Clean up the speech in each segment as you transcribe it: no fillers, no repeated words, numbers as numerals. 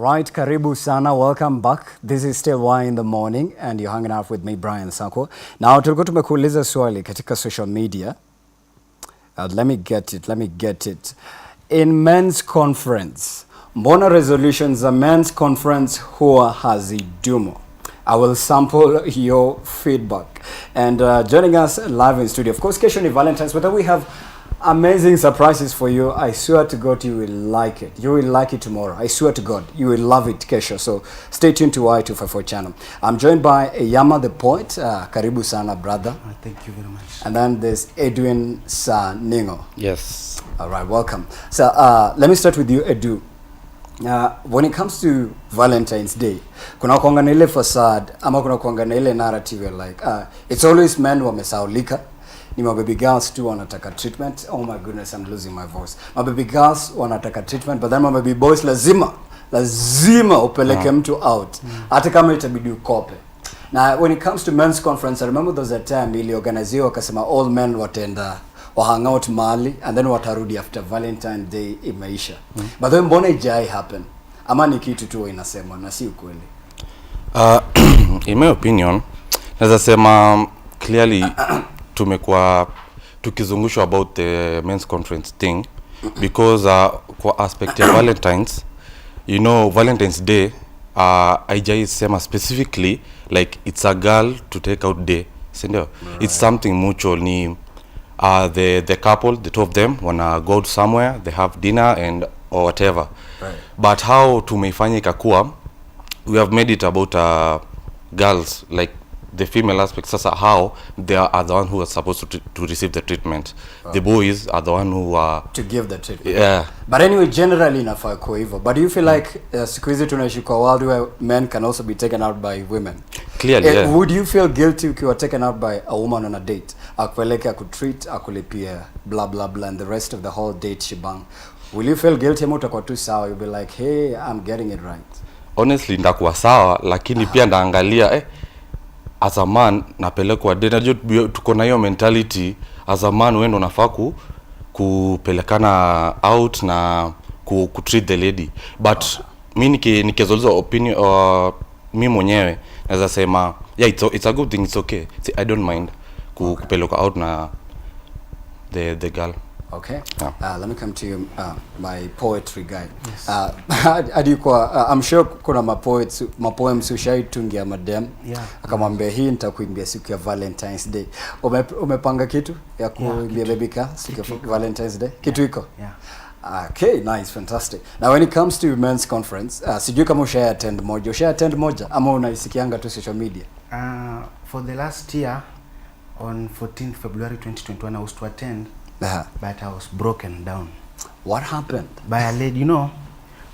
Right, karibu sana, welcome back. This is still Y in the morning and you're hanging out with me, Brian Sako. Now, tulikuwa tumekuuliza swali katika social media. Let me get it. In men's conference, mbona resolutions za men's conference huwa hazidumu? I will sample your feedback. And joining us live in studio, of course, kesho ni Valentine's, but we have amazing surprises for you. I swear to God you will like it. You will like it tomorrow. I swear to God you will love it kesho. So stay tuned to Y254 channel. I'm joined by Eyamah The Poet. Karibu sana, brother. Thank you very much. And then there's Edwin Ningo. Yes. All right, welcome. So let me start with you, Edu. When it comes to Valentine's Day, kuna kuanga na ile facade ama kuna kuanga na ile narrative like it's always men wamesaulika. Ni baby girls tu wanataka treatment. Oh my goodness, I'm losing my voice. Baby girls wanataka treatment, but then baby boys lazima upeleke mtu out. Hata kama itabidi ukope. Now when it comes to men's conference, I remember there was a time ili organiziwa wakasema all men watenda hang out mahali and then watarudi after Valentine Day imeisha. But then mbona ijai happen? Ama ni kitu tu inasemwa na si ukweli? In my opinion, naweza sema clearly tumekuwa tukizungushwa about the men's conference thing because kwa aspect ya Valentine's, you know, Valentine's Day haijai sema specifically like it's a girl to take out day, sindio? Right. It's something mutual. Ni the couple, the two of them wanna go somewhere, they have dinner and or whatever. Right. But how tumeifanya ikakuwa, we have made it about girls, like the female aspect. Sasa how they are the one who are supposed to receive the treatment. The boys are the one who are to give the treatment. Yeah. But anyway, generally inafaa kwa hivyo. But do you feel like siku hizi tunaishi kwa world where men can also be taken out by women? Clearly, yeah. Would you feel guilty if you were taken out by a woman on a date? Akupeleke, akutreat, akulipia, blah blah blah, and the rest of the whole date shebang. Will you feel guilty ama utakuwa tu sawa? You'll be like, hey, I'm getting it right. Honestly, ndakuwa sawa, lakini pia ndaangalia as a man napelekwa date. Najua tuko na hiyo mentality as a man, wewe ndo unafaa kupelekana out na treat the lady. But mimi nikezoliza opinion mimi mwenyewe naweza sema yeah, it's a good thing, it's okay. See, I don't mind kupeleka out na the girl. Okay. Yeah. Let me come to you, my poetry guy. Yes. I'm sure kuna mapoems ushaitungia madam. Yeah. Akamwambia hii nitakuimbia siku ya Valentine's Day. Umepanga kitu ya kuimbia baby ka siku ya Valentine's Day? Kitu iko? Yeah. Okay, nice, fantastic. Now when it comes to men's conference, sijui kama ushai-attend moja ama unaisikianga tu social media? For the last year on 14th February 2021 I was to attend. But I was broken down. What happened? By a lady, you know,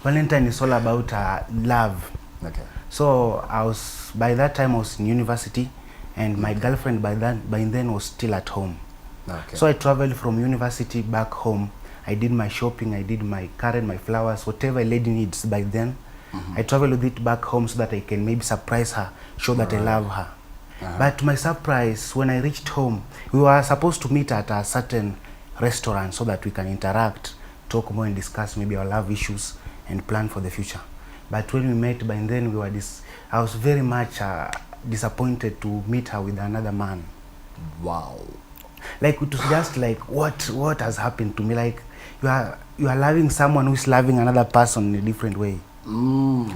Valentine is all about love. Okay. So by that time I was in university, and my girlfriend by then was still at home. Okay. So I traveled from university back home. I did my shopping, I did my carrot, my flowers, whatever a lady needs by then. I traveled with it back home so that I can maybe surprise her, show that I love her. But to my surprise, when I reached home, we were supposed to meet at a certain restaurant so that we can interact, talk more and discuss maybe our love issues and plan for the future. But when we met, by then I was very much disappointed to meet her with another man. Wow. Like it was just like what has happened to me? Like you are loving someone who is loving another person in a different way.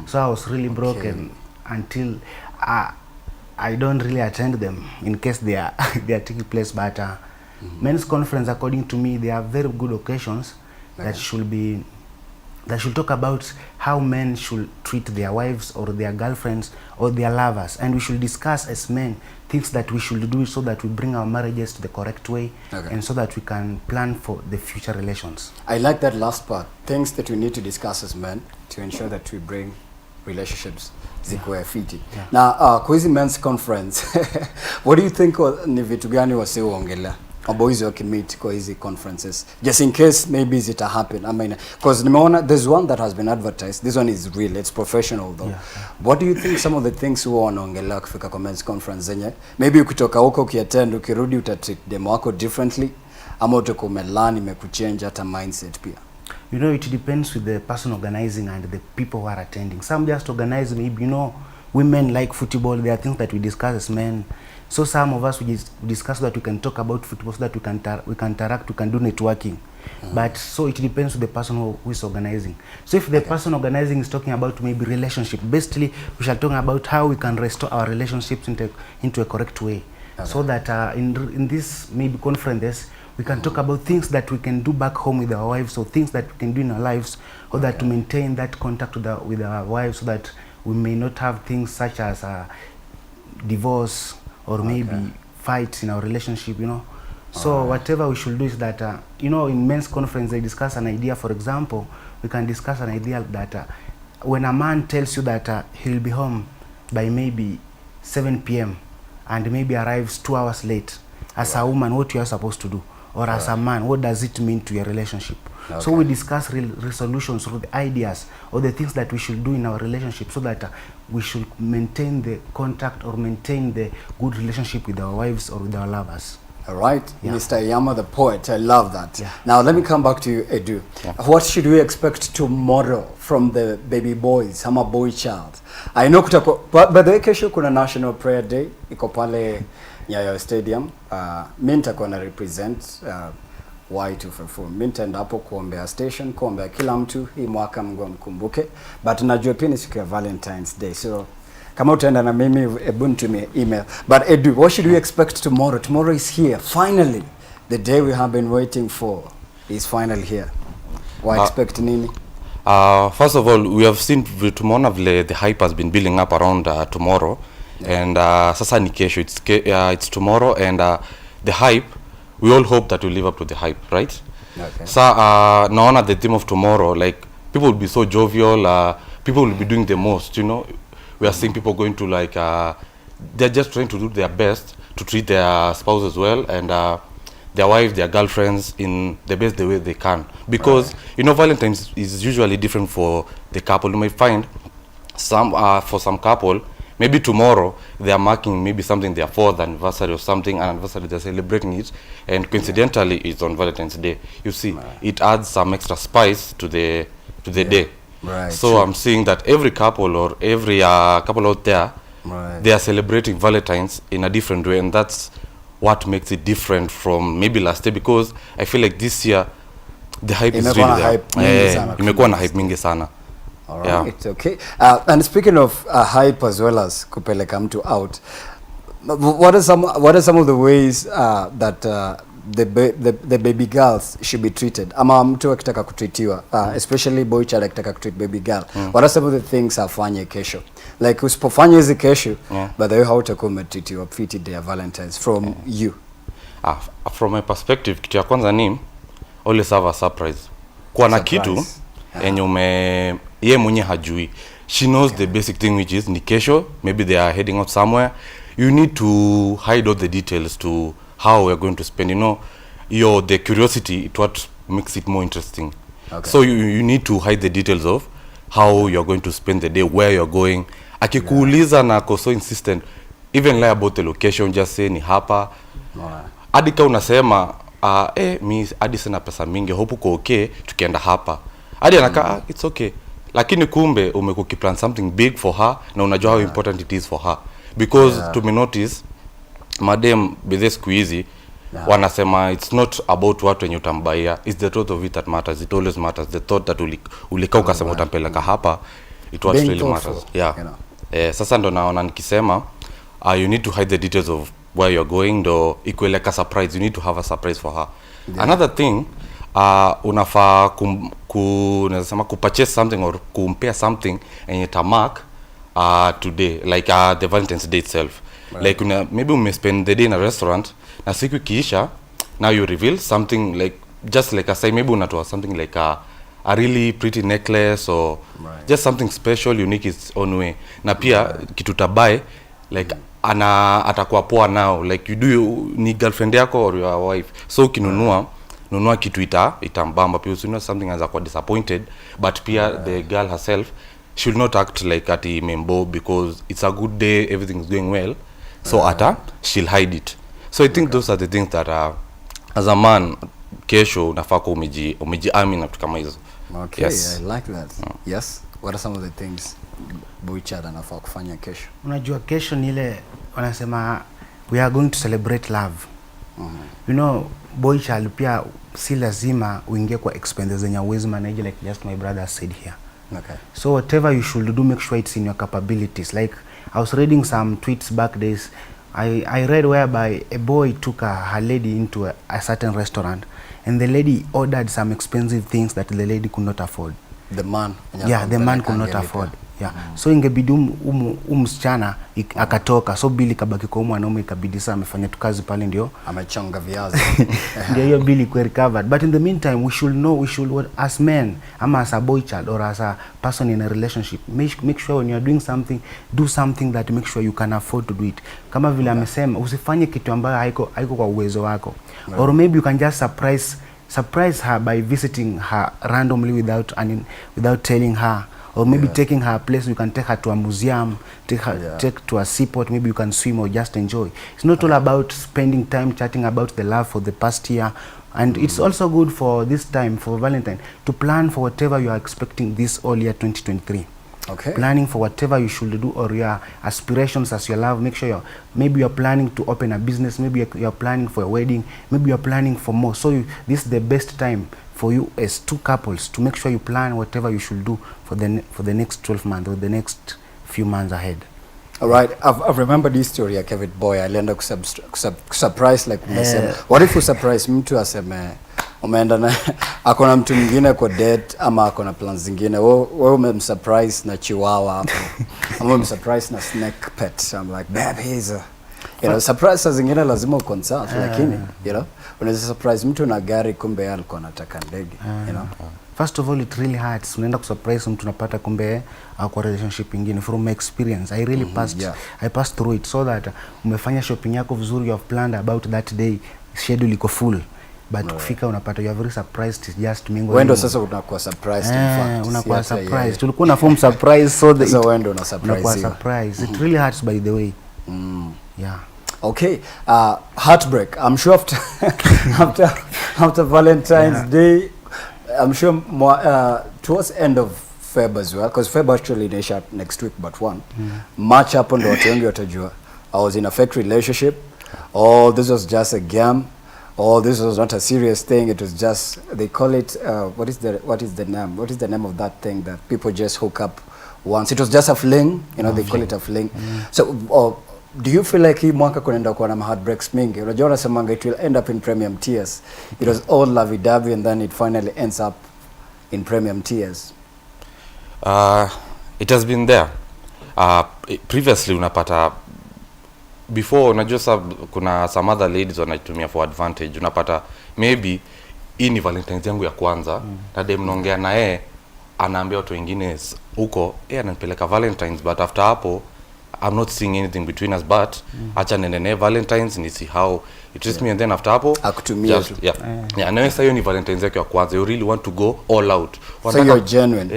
So I was really broken until I don't really attend them in case they are taking place. But men's conference, according to me, they are very good occasions that should talk about how men should treat their wives or their girlfriends or their lovers, and we should discuss as men things that we should do so that we bring our marriages to the correct way, and so that we can plan for the future relations. I like that last part. Things that we need to discuss as men to ensure that we bring relationships zikuwe fiti. Na kwa hizi men's conference, what do you think ni vitu gani wase uongelea? Boys wakimit kwa hizi conferences, just in case maybe it happen. I mean, because nimeona there's one that has been advertised. This one is real, it's professional though. What do you think some of the things huwa wanaongelea kufika kwa men's conference zenye maybe ukitoka huko ukiattend ukirudi utatreat them wako differently ama utakuwa umelearn imekuchange hata mindset pia? you know, it depends with the person organizing and the people who are attending. Some just organize, maybe, you know, women like football. There are things that we discuss as men. So some of us, we just discuss so that we can talk about football, so that we can interact, we can do networking. But so it depends with the person who is organizing. So if the person organizing is talking about maybe relationship, basically we shall talk about how we can restore our relationships into a correct way. So that in this maybe conferences, we can talk about things that we can do back home with our wives, or things that we can do in our lives, or that to maintain that contact with our wives, so that we may not have things such as divorce or maybe fights in our relationship, you know. So whatever we should do is that, you know, in men's conference they discuss an idea. For example, we can discuss an idea that when a man tells you that he'll be home by maybe 7 p.m. and maybe arrives 2 hours late, as a woman, what you are supposed to do? Or as a man, what does it mean to your relationship? So we discuss resolutions, or the ideas, or the things that we should do in our relationship, so that we should maintain the contact or maintain the good relationship with our wives or with our lovers. All right, Mr. Eyamah the Poet, I love that. Now let me come back to you, Edu. What should we expect tomorrow from the baby boys, ama boy child? I know by the way, kesho kuna National Prayer Day, iko pale Nyayo Stadium. Mimi nitakuwa na represent Y254. Mimi nitaenda hapo kuombea station, kuombea kila mtu, hii mwaka Mungu amkumbuke. But najua pia ni siku ya Valentine's Day. So kama utaenda na mimi, ebu nitumie email. But Edu, what should we expect tomorrow? Tomorrow is here. Finally, the day we have been waiting for is finally here. What expect nini? First of all, we have seen tomorrow the hype has been building up around tomorrow. And sasa ni kesho, it's tomorrow, and the hype, we all hope that we live up to the hype, right? So naona the theme of tomorrow, like people will be so jovial, people will be doing the most, you know. We are seeing people going to like they're just trying to do their best to treat their spouses well, and their wives, their girlfriends in the best the way they can, because you know, Valentine's is usually different for the couple. You might find some for some couple, maybe tomorrow they are marking maybe something, their 4th anniversary or something, an anniversary, they're celebrating it, and coincidentally it's on Valentine's Day. You see, it adds some extra spice to the day. So I'm seeing that every couple or every couple out there, they are celebrating Valentine's in a different way, and that's what makes it different from maybe last year, because I feel like this year the hype is really there. Imekuwa na hype mingi sana. All right, it's okay. And speaking of hype as well as kupeleka mtu out, what are some of the ways that the baby girls should be treated? Ama mtu akitaka kutreatiwa, especially boy child akitaka kutreat baby girl, what are some of the things afanye kesho? Like usipofanya hizi kesho, by the way, how utakuwa umetreatiwa fiti day of Valentine's from you? From my perspective, kitu ya kwanza ni always have a surprise. Kwa na kitu yenye ye mwenye hajui. She knows the basic thing, which is ni kesho, maybe they are heading out somewhere. You need to hide all the details to how we're going to spend, you know, the curiosity, it what makes it more interesting. So you need to hide the details of how you're going to spend the day, where you're going. Akikuuliza na ako so insistent, even lie about the location, just say ni hapa. Hadi ka unasema mi hadi sina pesa mingi, hope uko okay, tukienda hapa. Hadi anaka it's okay. Lakini kumbe umekukiplan something big for her, na unajua how important it is for her. Because to me notice, madam bethe siku hizi wanasema it's not about what wenye utambaia, it's the thought of it that matters. It always matters, the thought that ulika ukasema utampeleka hapa, it what really matters. Sasa ndo naona nikisema you need to hide the details of where you're going, ndo ikuwe like a surprise. You need to have a surprise for her. Another thing, unafaa unasema kupurchase something or kumpea something and tamark today, like the Valentine's Day itself. Like maybe we may spend the day in a restaurant, na siku kiisha, now you reveal something like, just like I say, maybe unatoa something like a really pretty necklace, or just something special, unique its own way. Na pia kitu tabai, like atakuwa poa now, like you do ni girlfriend yako or your wife, so kinunua kitu itambamba pia, you know, something as a disappointed, but pia the girl herself should not act like ati membo, because it's a good day, everything is going well, so she'll hide it. So I think those are the things that as a man kesho unafaa umejiamini na vitu kama hizo. Okay, Yes. I like that. Yes. What are some of the things boy child anafaa kufanya kesho? Unajua kesho ni ile wanasema we are going to celebrate love. You know, boy child pia si lazima uingie kwa expenses zenye uwezi manage, like just my brother said here. Okay. So whatever you should do, make sure it's in your capabilities. Like I was reading some tweets back days. I read whereby a boy took her lady into a certain restaurant, and the lady ordered some expensive things that the lady could not afford. The man. Yeah, the man could not afford. Yeah. So ingebidi msichana akatoka, so bili kabaki kwa mwanaume, ikabidi sasa amefanya tukazi pale ndio amechonga viazi. ndio hiyo bili kwa recovered. But in the meantime we should know, as men, ama as a boy child or as a person in a relationship, make sure when you are doing something, do something that make sure you can afford to do it. Kama vile amesema, usifanye kitu ambayo haiko kwa uwezo wako. Or maybe you can just surprise her by visiting her randomly without telling her. Or maybe taking her a place. You can take her to a museum, take to a seaport, maybe you can swim or just enjoy. It's not all about spending time chatting about the love for the past year. And it's also good for this time, for Valentine, to plan for whatever you are expecting this all year 2023. Okay. Planning for whatever you should do, or your aspirations as your love. Make sure maybe you're planning to open a business, maybe you're planning for a wedding, maybe you're planning for more. So this is the best time for you as two couples to make sure you plan whatever you should do for the next 12 months or the next few months ahead. All right, I've remembered this story ya Kevin Boy alienda surprise like umesema. What if you surprise mtu aseme umeenda na akona mtu mwingine kwa date ama akona plans zingine, wewe umemsurprise na chihuahua hapo ama umemsurprise na snake pet. I'm like, babe, he's a, you know, surprise zingine lazima uconsult, lakini you know unaweza surprise mtu na gari kumbe alikuwa anataka ndege, you know. First of all, it really hurts. Unaenda kusurprise mtu unapata kumbe kwa relationship ingine. From my experience, I really passed through it, so that umefanya shopping yako vizuri, you have planned about that day, schedule iko full, but kufika unapata you are very surprised, it's just mingo. Wendo sasa unakuwa surprised, in fact unakuwa surprised. Tulikuwa na form surprise, so the wendo una surprise. It really hurts, by the way. Yeah. Okay, heartbreak. I'm sure after Valentine's Day, I'm sure more towards end of Feb as well, because Feb actually they shot next week but one. March happened, watu wengi watajua I was in a fake relationship, or this was just a game, or this was not a serious thing, it was just, they call it what is the name of that thing that people just hook up once. It was just a fling, you know, they call it a fling. So do you feel like hii mwaka kunaenda kuwa na heartbreaks mingi? Unajua unasemanga it will end up in premium tears. It was all lovey-dovey and then it finally ends up in premium tears. It has been there. Previously unapata before, unajua kuna some other ladies wanaitumia for advantage. Unapata maybe hii ni Valentine's yangu ya kwanza, na dem naongea na anaambia watu wengine huko ananipeleka Valentine's, but after hapo I'm not seeing anything between us, but acha nene Valentine's ni see how it treats me, and then after hapo akutumia tu. Na sasa hiyo ni Valentine's yako ya kwanza, you really want to go all out. So you're genuine.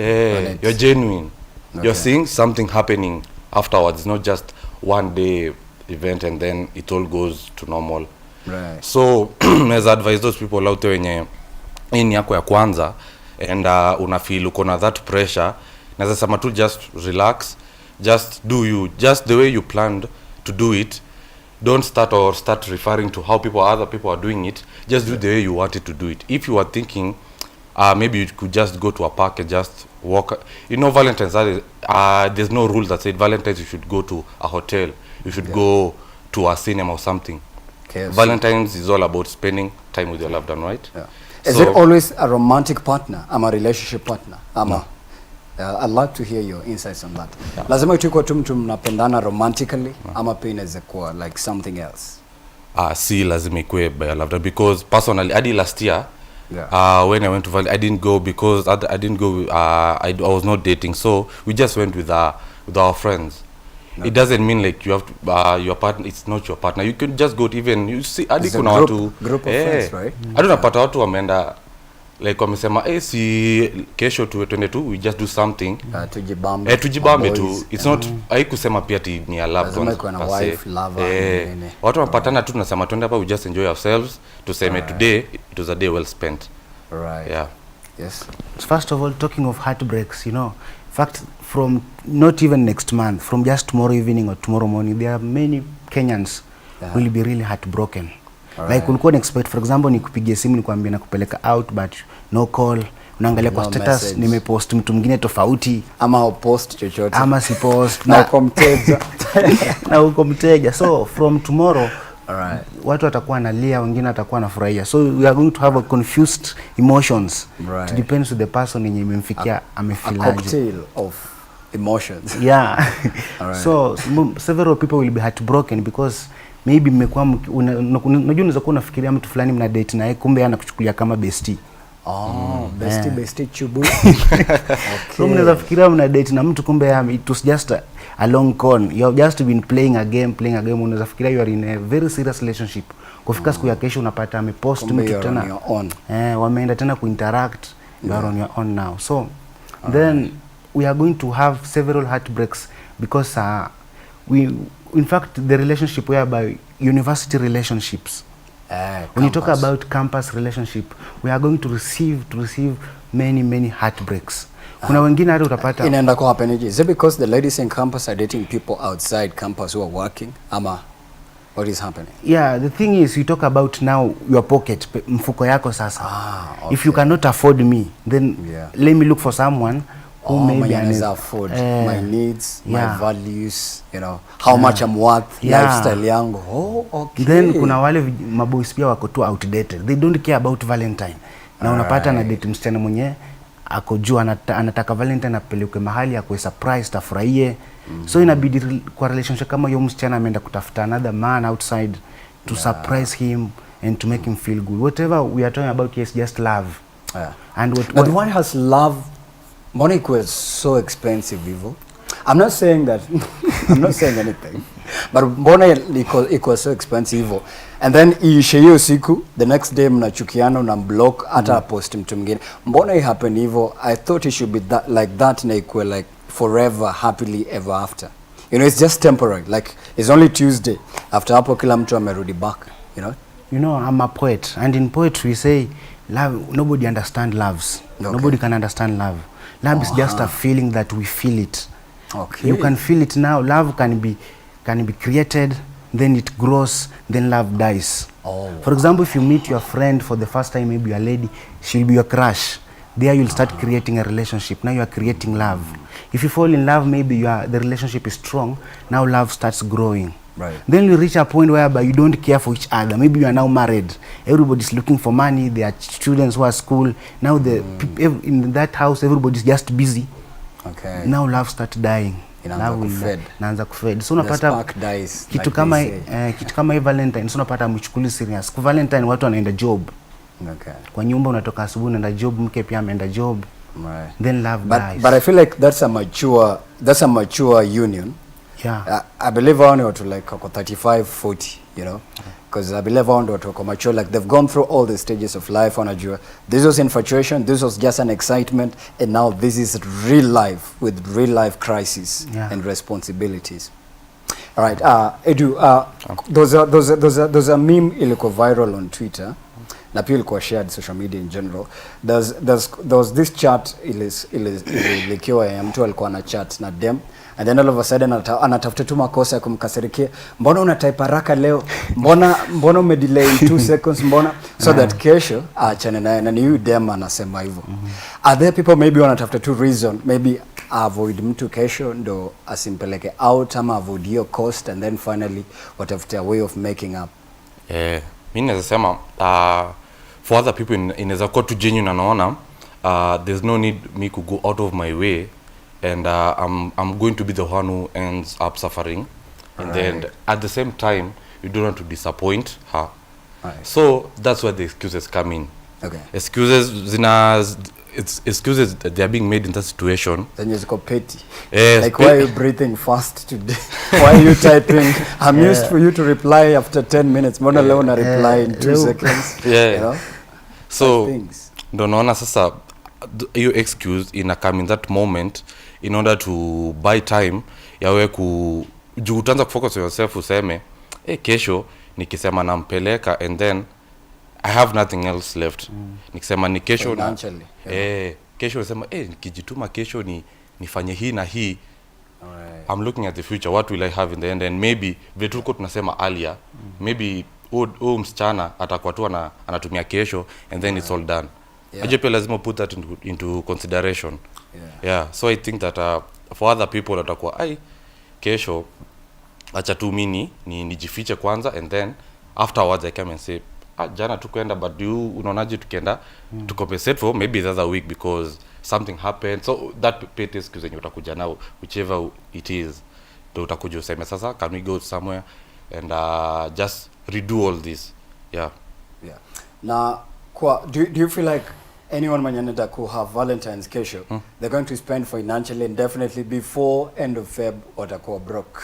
You're genuine. Okay. You're seeing something happening afterwards, not just one day event and then it all goes to normal. Right. So as advise those people out there wenye ini yako ya kwanza and una feel uko na that pressure, naweza sema tu just relax, just do you, just the way you planned to do it. Don't start referring to how other people are doing it. Just do the way you wanted to do it. If you are thinking maybe you could just go to a park and just walk, you know, Valentine's there's no rule that said Valentine's you should go to a hotel, you should go to a cinema or something. Okay, Valentine's is all about spending time with your loved one, right? Is it always a romantic partner? I'm a relationship partner. No. I'd like to hear your insights on that. Lazima ituko tu mtu mnapendana romantically ama pia inaweza kuwa like something else? Si lazima ikuwe by loved one, because personally hadi last year when I went to Valley, I didn't go because I was not dating, so we just went with our friends. Okay. It doesn't mean like you have to your partner, it's not your partner. You can just go to, even you see hadi kuna watu group of friends, right? I don't napata watu wameenda like wamesema si kesho tuende tu, we just do something tujibambe tu. It's not haikusema pia ti ni a loved one, watu wanapatana tu tunasema twende hapa, we just enjoy ourselves, tuseme today it was a day well spent. Right. Yeah. Yes. First of all, talking of heartbreaks, you know, in fact, from not even next month, from just tomorrow evening or tomorrow morning, there are many Kenyans who will be really heartbroken. Right. Like ulikuwa expect, for example, nikupigie simu nikwambie nakupeleka out but no call, unaangalia kwa status nimepost mtu mwingine tofauti ama post chochote ama si post na uko mteja na uko mteja. So from tomorrow, alright, watu watakuwa nalia, wengine watakuwa nafurahia. So we are going to have a confused emotions. Right. It depends on the person yenye imemfikia amefeel a cocktail of emotions. Yeah. Alright. So several people will be heartbroken because maybe mmekuwa unajua unaweza kuwa unafikiria mtu fulani mna date naye kumbe anakuchukulia kama bestie. Oh, bestie chubu. Okay. So mnaweza fikiria mna date na mtu kumbe it was just a long con. You have just been playing a game. Unaweza fikiria you are in a very serious relationship. Kufika siku ya kesho unapata amepost mtu tena. Wameenda tena kuinteract. You are on your own now. So then we are going to have several heartbreaks because in fact the relationship whereby university relationships, when you talk about campus relationship, we are going to receive many heartbreaks. Kuna wengine hata utapata inaenda kwa happen. Is it because the ladies in campus are dating people outside campus who are working ama what is happening? Yeah, the thing is you talk about now your pocket, mfuko yako sasa. Okay. If you cannot afford me, then let me look for someone who maybe can afford my needs, my values, you know, how much I'm worth, lifestyle yangu. Oh, okay. Then kuna wale maboys pia wako too outdated. They don't care about Valentine. Na unapata na date msichana mwenye ako juu anataka Valentine apeleke mahali ya kuwe surprise tafurahie. So inabidi kwa relationship kama hiyo msichana ameenda kutafuta another man outside to surprise him and to make him feel good. Whatever we are talking about is just love. And but why has love Monique was so expensive hivyo? I'm not saying that I'm not saying anything. But mbona it was so expensive hivyo? And then iishe hiyo siku, the next day mnachukiana na block hata post mtu mwingine. Mbona it happen hivyo? I thought it should be that like that na ikuwe like forever happily ever after. You know, it's just temporary. Like it's only Tuesday. After hapo kila mtu amerudi back, you know? You know, I'm a poet, and in poetry we say love, nobody understand loves. Okay. Nobody can understand love. Love is just a feeling that we feel it. Okay. You can feel it now. Love can be created, then it grows, then love dies. Oh. For example, if you meet your friend for the first time, maybe a lady, she'll be your crush. There you'll start creating a relationship. Now you are creating love. If you fall in love, maybe the relationship is strong. Now love starts growing. Right. Then you reach a point whereby you don't care for each other. Maybe you are now married. Everybody's looking for money. There are students who are school. Now in that house, everybody's just busy. Okay. Now love starts dying. Inaanza kufed. So unapata kitu kama hii Valentine, so unapata mchukuli serious. Kwa Valentine watu wanaenda job. Okay. Kwa nyumba unatoka asubuhi unaenda job, mke pia ameenda job. Right. Then love dies. But I feel like that's a mature union. Yeah. I believe I want to like 35, 40, you know, because I believe I want to mature, like they've gone through all the stages of life. This was infatuation, this was just an excitement, and now this is real life with real life crises and responsibilities. All right, Edu, there's a meme ilikuwa viral on Twitter, na pia ilikuwa shared social media in general. There was this chat ilikiwa ya mtu alikuwa na chat na dem. And then all of a sudden anatafuta tu makosa ya kumkasirikia. Mbona unatype haraka leo? Mbona umedelay in 2 seconds? Mbona so that kesho aachane naye, na ni dem anasema hivyo. Are there people maybe wanatafuta tu reason, maybe avoid mtu kesho ndo asimpeleke out ama avoid hiyo cost, and then finally watafuta a way of making up? Mimi naweza sema for other people inaweza kuwa tu genuine, anaona there's no need me to go out of my way, and I'm going to be the one who ends up suffering. And then at the same time you don't want to disappoint her. So that's where the excuses come in. Okay. Excuses that they are being made in that situation. Then you go petty. Like, why are you breathing fast today? Why are you typing? I'm used for you to reply after 10 minutes. Mbona leo na reply in 2 seconds. You know? So ndo naona sasa hiyo excuse ina come in that moment in order to buy time yawe utaanza kufocus on yourself, useme kesho nikisema nampeleka, and then I have nothing else left. Nikisema ni kesho financially, kesho nasema nikijituma kesho nifanye hii na hii. Alright. I'm looking at the future, what will I have in the end, and maybe vile tulikuwa tunasema earlier, maybe msichana atakuwa tu anatumia kesho and then it's all done. Ajue pia lazima put that into consideration. Yeah, so I think that for other people watakuwa kesho acha tu mimi nijifiche kwanza, and then afterwards I come and say jana tukwenda, but unaonaje tukienda to compensate for maybe the other week because something happened. So that petty excuse yenye utakuja now, whichever it is, ndio utakuja useme sasa can we go somewhere and just redo all this. Yeah. Now, do you feel like anyone mwenye could have Valentine's kesho, they're going to spend financially and definitely before end of Feb watakuwa broke?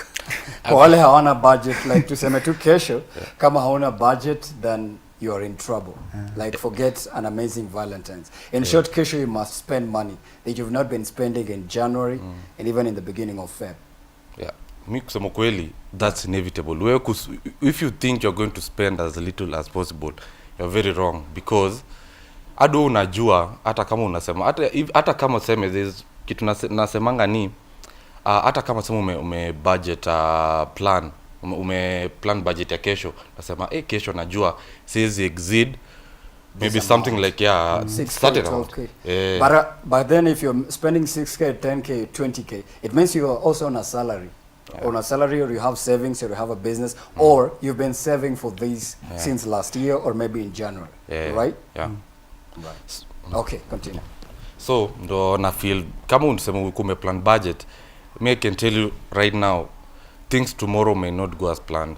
Kwa wale hawana budget, like tuseme tu kesho, kama hauna budget then you're in trouble. Like forget an amazing Valentine's. In short, kesho you must spend money that you've not been spending in January and even in the beginning of Feb. Yeah. Mi kusema kweli, that's inevitable. If you think you're going to spend as little as possible, you're very wrong, because ado unajua hata kama unasema hata kama useme this kitu nasemanga ni hata kama sema ume budget plan plan budget ya kesho, nasema kesho najua siwezi exceed maybe something like 6K, 12K. But then if you're spending 6K, 10K, 20K, it means you are also on a salary. On a salary, or you have savings, or you have a business, or you've been saving for this since last year or maybe in January, right? Yeah. Right. Okay, continue. So ndo na feel kama unasema uko plan budget, I can tell you right now, things tomorrow may not go as planned.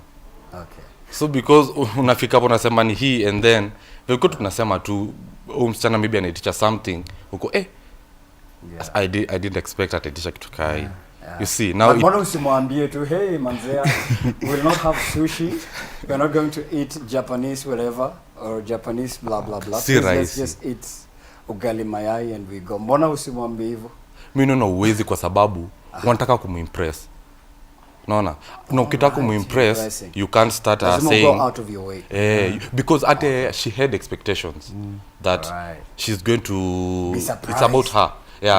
Okay. So because unafika hapo unasema ni hii, and then vile tunasema tu msichana maybe anaitisha something uko I didn't expect ataitisha kitu kai. You see now, mbona usimwambie tu hey manzea, we will not have sushi, we are not going to eat Japanese whatever or Japanese blah blah blah, let's just eat ugali mayai and we go. Mbona usimwambie hivyo? Mimi naona uwezi, kwa sababu unataka kumimpress. Naona ukitaka kumimpress you can't start saying go out of your way. Because she had expectations that she's going to it's about her.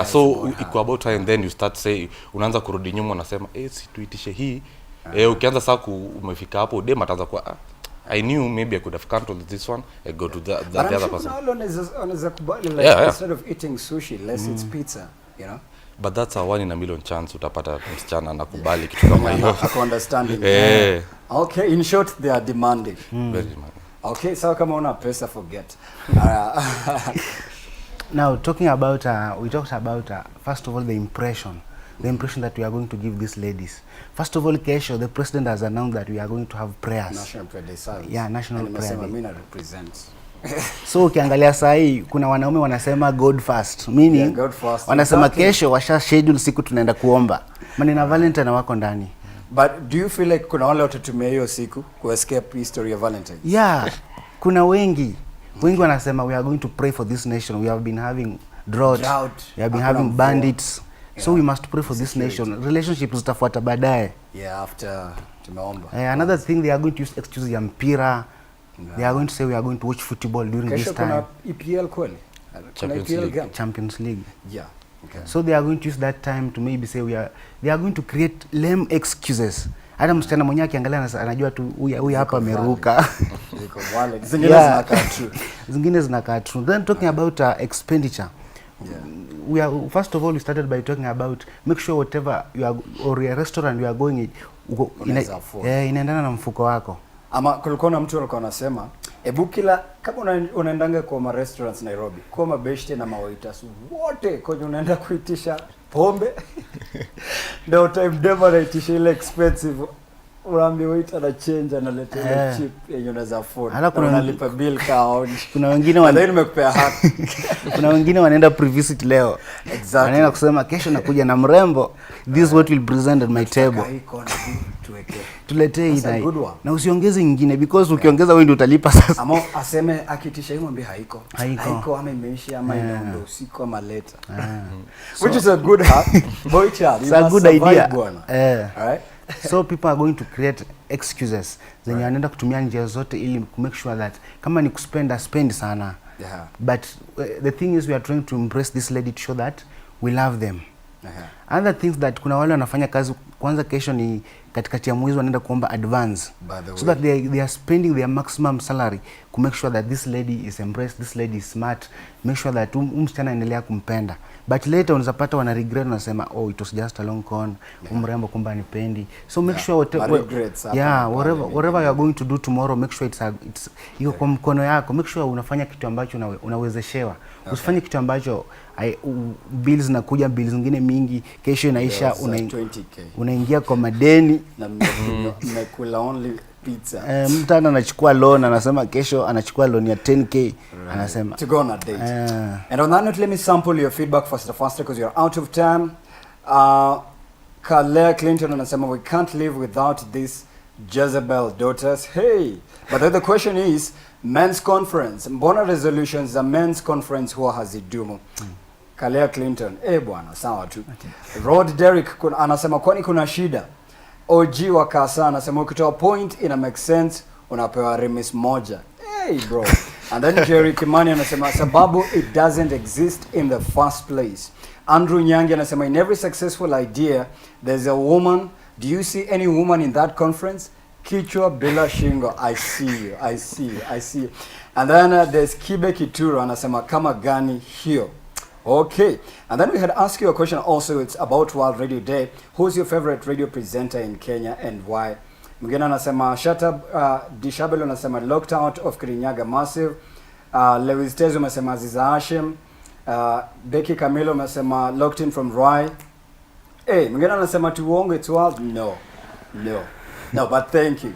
So iko about her, and then you start say unaanza kurudi nyuma unasema si tuitishe hii. Ukianza sasa umefika hapo dem ataanza kwa I knew maybe I could have cancelled this one, I go to the other person. Unaweza kubali like instead of eating sushi, let's eat pizza, you know. But that's a 1 in a million chance utapata msichana nakubali kitu kama hiyo. I understand. Okay, in short they are demanding. Very demanding. Okay, so kama una pesa forget. Now talking about we talked about first of all the impression that we are going to give these ladies. First of all, kesho the president has announced that we are going to have prayers. National prayer day. Yeah, national prayer day. Mimi na represent. So ukiangalia saa hii kuna wanaume wanasema God first, meaning God first, wanasema kesho washa schedule siku tunaenda kuomba. Maana na Valentine wako ndani. But do you feel like kuna wale watatumia hiyo siku ku escape history of Valentine? Yeah. Kuna wengi wanasema we are going to pray for this nation. We have been having drought. We have been having bandits. So we must pray for this nation. Relationships zitafuata baadaye. After tumeomba. Another thing, they are going to use excuse ya mpira. They are going to say we are going to watch football during this time. Kuna EPL kweli? Champions League. Yeah. Okay. So they are going to use that time to maybe say they are going to create lame excuses. Hata msichana mwenyewe akiangalia anajua tu huyu hapa ameruka. Zingine zinakaa true. Then talking about expenditure. First of all, we started by talking about make sure whatever you are or a restaurant you are going inaendana na mfuko wako. Ama kulikuwa na mtu alikuwa anasema kila kama unaendanga kwa ma restaurants Nairobi, kwa mabeshte na mawaiters wote kwenye unaenda kuitisha pombe ndio time demo anaitisha ile expensive, unaambia waiter na change analeta ile cheap yenye unaweza afford, na unalipa bill kaoni. Kuna wengine nimekupea haki. Kuna wengine wanaenda privacy leo. Exactly. Wanaenda kusema kesho nakuja na mrembo, this is what will present at my table. Tuletee hii na usiongeze nyingine, because ukiongeza wewe ndio utalipa sasa. Ama aseme akitisha hiyo mwambie haiko ama imeisha ama ndio usiku ama later. Which is a good hack. Boy child, it's a good idea. Alright? So people are going to create excuses zenye wanaenda kutumia njia zote ili make sure that kama ni kuspend spend sana. Yeah. But the thing is we are trying to impress this lady to show that we love them. Other things that kuna wale wanafanya kazi kwanza kesho ni katikati ya mwezi wanaenda kuomba advance so that they are spending their maximum salary to make sure that this lady is embraced, this lady is smart, make sure that msichana endelea kumpenda. But later unazapata wana regret, unasema oh it was just a long con, mrembo kumba nipendi. So make sure whatever you are going to do tomorrow, make sure it's iko kwa mkono yako. Make sure unafanya kitu ambacho unawezeshewa. Usifanye kitu ambacho bills nakuja, bills zingine mingi, kesho inaisha, unaingia kwa madeni na mmekula only pizza. Mtu anachukua loan, anasema kesho anachukua loan ya 10k, anasema to go on a date. And on that note, let me sample your feedback faster because you're out of time. Kalea Clinton anasema we can't live without these Jezebel daughters. Hey, but the question is men's conference. Mbona resolutions za men's conference huwa hazidumu? Kalea Clinton, bwana, sawa tu. Rod Derrick anasema kwani kuna shida? OG wa Kasa anasema ukitoa point ina make sense, unapewa remis moja. Hey bro. And then Jerry Kimani anasema sababu it doesn't exist in the first place. Andrew Nyangi anasema in every successful idea there's a woman. Do you see any woman in that conference? Kichwa bila shingo. I see you. And then there's Kibe Kituro anasema kama gani hiyo. Okay, and then we had asked you a question also. It's about World Radio Day. Who's your favorite radio presenter in Kenya and why? Mwingine anasema shut up. Dishabelo anasema locked out of Kirinyaga Massive. Lewis Tezo anasema Aziza Hashim. Becky Camilo anasema locked in from Rye. Mwingine anasema tuongo it's World. No, but thank you.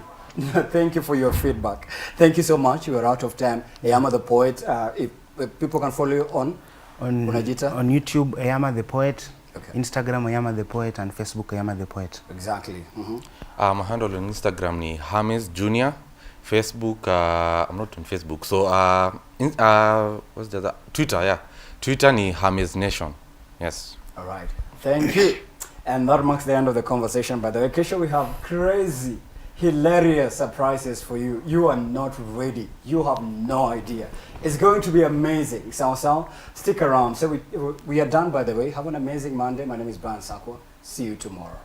Thank you for your feedback. Thank you so much. You are out of time. Eyamah The Poet. If people can follow you on YouTube, Eyamah The Poet, Instagram Eyamah The Poet, and Facebook Eyamah The Poet. Exactly. My handle on Instagram ni Hamis Junior. Facebook, I'm not on Facebook. So what's the other? Twitter, yeah. Twitter ni Hamis Nation. Yes. All right. Thank you. And that marks the end of the conversation. By the way, Kesha, we have crazy, hilarious surprises for you. You are not ready. You have no idea. It's going to be amazing. So stick around. So we are done, by the way. Have an amazing Monday. My name is Brian Sakwa. See you tomorrow.